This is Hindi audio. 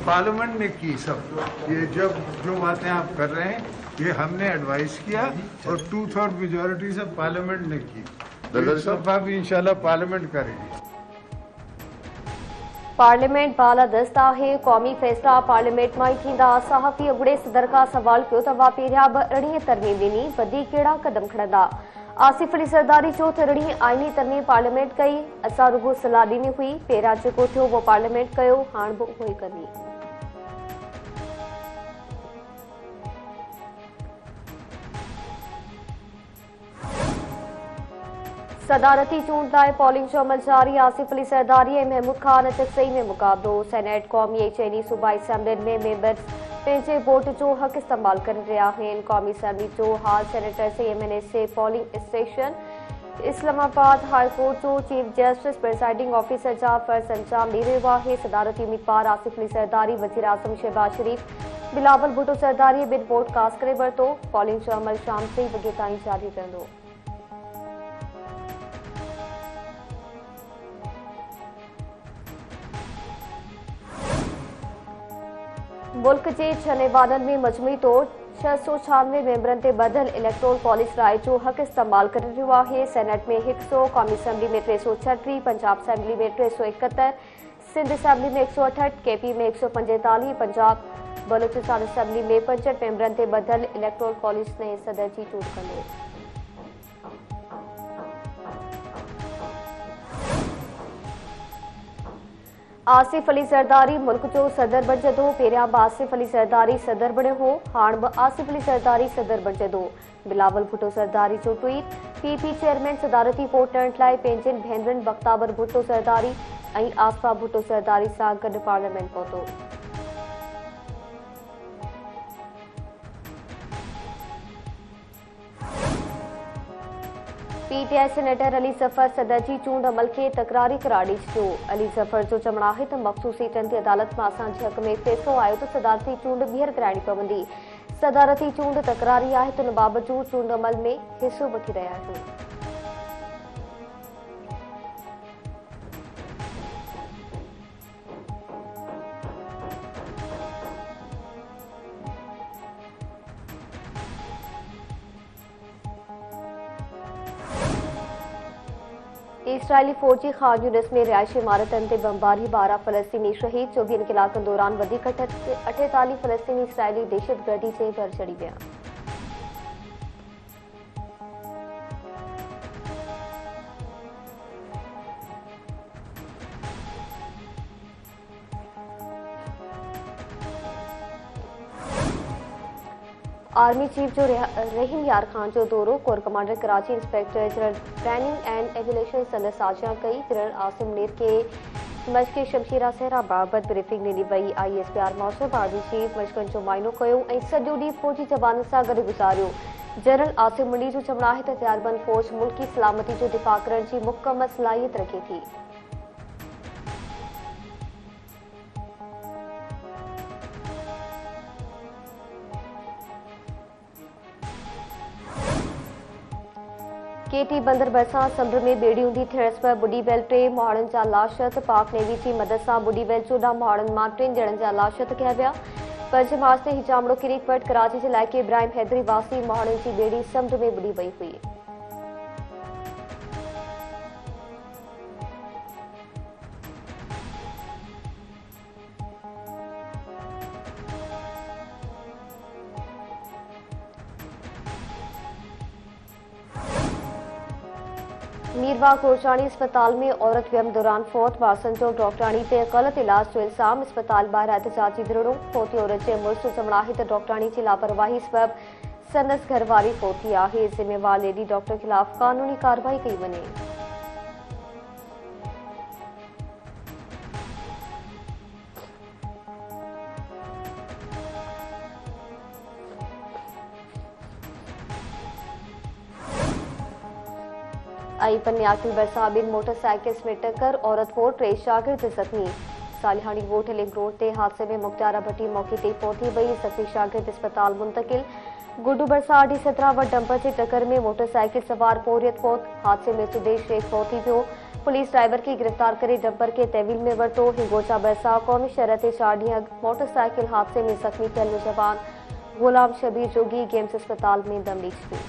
पार्लियामेंट ने की सब। ये जब जो बातें आप कर रहे हैं ये हमने एडवाइस किया और 2/3 मेजोरिटी से पार्लियामेंट ने की। इस दफा भी इंशाल्लाह पार्लियामेंट करेगी। पार्लियामेंट बाला दस्ता है कौमी फैसला पार्लियामेंट में थींदा। सहाफ़ी अगुड़े सदर का सवाल किया तो वा पहिरिया अरिड़हीं तरमीम ॾिनी वधी कहिड़ा कदम खणंदा। आसिफ अली सरदारी चयो त अरिड़हीं आइनी तरमीम पार्लियामेंट कई, असां रुगो सलाह ॾिनी हुई, पहिरियां जेको थियो वो पार्लियामेंट कयो, हाणे बि उहो ई कंदी। सदारती चूंड लाइ पोलिंग जो अमल जारी। आसिफ अली सरदारी ऐं महमूद खान टकसई में मुक़ाबलो। सेनेट कौमी ऐं चइनी सूबाई असेंबलियुनि में मेंबर्स पंहिंजे वोट जो हक़ इस्तेमाल करे रहिया आहिनि। कौमी असेंबली जो हाल सेनेटर्स ऐं MNA polling station. Islamabad high court जो चीफ जस्टिस प्रिसाइडिंग ऑफिसर जा फर्ज़ अंजाम ॾेई रहियो आहे। सदारती उम्मीदवार आसिफ अली सरदारी, वज़ीर आज़म शहबाज शरीफ, बिलावल भुट्टो सरदारी ॿिनि वोट कास्ट करे वरितो। पोलिंग जो अमल शाम 6 वॻे ताईं जारी रहंदो। मुल्क के 6 नेवाननि में मजमूई तौर 696 मेंबरनि ते ॿधल इलेक्टोरल कॉलेज राय जो हक़ इस्तेमाल करे रहियो आहे। सेनेट में 100, कौमी असेंबली में 336, पंजाब असेंबली में 371, सिंध असेंबली में 168, KP में 145, पंजाब बलूचिस्तान असेंबली में 65 मेंबरनि ते ॿधल इलेक्टोरल कॉलेज ने सदर जी चूंड कंदो। आसिफ अली सरदारी मुल्क जो सदर बणजंदो। पहिरियां बि आसिफ अली सरदारी सदर बणियो हो, हाणे बि आसिफ अली सरदारी सदर बणजंदो। बिलावल भुट्टो सरदारी जो ट्वीट। PP चेयरमैन सदारती वोट ॾियण लाइ पंहिंजनि भेनरुनि बख्ताबर भुट्टो सरदारी ऐं आसफा भुट्टो सरदारी सां गॾु पार्लियामेंट पहुतो। PTI सेनेटर अली ज़फ़र सदर जी चूंड अमल के तकरारी करार ॾेई छॾियो। अली ज़फ़र जो चवणु आहे त मख़सूस सीटनि ते अदालत में असांजे हक़ में फ़ैसिलो आयो त सदारती चूंड ॿीहर कराइणी पवंदी। सदारती चूंड तकरारी आहे त उन बावजूद चूंड अमल में हिसो वठी रहिया आहियूं। इसराइली फौजी खान यूनिस में रिहायशी इमारतनि ते बमबारी। 12 फ़लस्तीनी शहीद। 24 कलाकनि दौरान वधीक 48 फ़लस्तीनी इसराइली दहशतगर्दी जे भर चढ़ी विया। आर्मी चीफ जो रहीम यार खान जो दौरो। Core commander Karachi inspector general training and aviation संदसि साझा कई। जनरल आसिम मुनीर के मश्क़ शमशीरा सहरा बाबति ब्रीफिंग ॾिनी वई। ISPR मौसूब आर्मी चीफ मश्क़नि जो मुआइनो कयो ऐं सॼो ॾींहुं फ़ौजी जवाननि सां गॾु गुज़ारियो। जनरल आसिम मुनीर जो चवणु आहे त तयारबंद फ़ौज मुल्की सलामती जो दिफ़ा करण जी मुकमल सलाहियत रखे थी। KT बंदर भरिसां समुंड में ॿेड़ी ऊंधी थियण सबबि ॿुॾी वियल 3 माण्हुनि जा लाशत। पाक नेवी जी मदद सां ॿुॾी वियल 14 माण्हुनि मां 3 ॼणनि जा लाशत कया विया। 5 मार्च ते हिजामड़ो किरी पट कराची जे इलाइक़े इब्राहिम हैदरी वासी माण्हुनि जी ॿेड़ी समुंड में ॿुॾी वई हुई। मीरवा कोचाणी अस्पताल में औरत वियम दौरान फौत। बासन जो डॉक्टराणी ते गलत इलाज जो इल्ज़ाम। अस्पताल ॿाहिरि एहतजाजी धरणो। फौती औरत जे मुड़िस जो चवणु आहे त डॉक्टराणी जी लापरवाही सबबि संदसि घरवारी फौती आहे। ज़िम्मेवार लेडी डॉक्टर ख़िलाफ़ कानूनी कार्रवाई कई वञे। पन्याकिल भरिसां 2 मोटरसाइकिल्स में टक्कर। औरत फोड़ 3 शागिर्द ज़ख़्मी। सालिहानी वोट लिंक रोड ते हादसे में मुख्तारा भट्टी मौके ते पहुती वई। ज़ख़्मी शागिर्द अस्पताल मुंतकिल। गुड्डू भरिसां D17 व डंपर जी टक्कर में मोटरसाइकिल सवार पोरियत फौत। हादसे में सुदेश शेख फौती वियो। पुलिस ड्राइवर की गिरफ्तार करे डंपर के तहवील में वरतो। हिंगोचा भरिसां क़ौमी शहर ते चाड़ीह मोटरसाइकिल हादसे में ज़ख़्मी थियल जवान गुलाम शबीर जोगी गेम्स अस्पताल में दम लीची।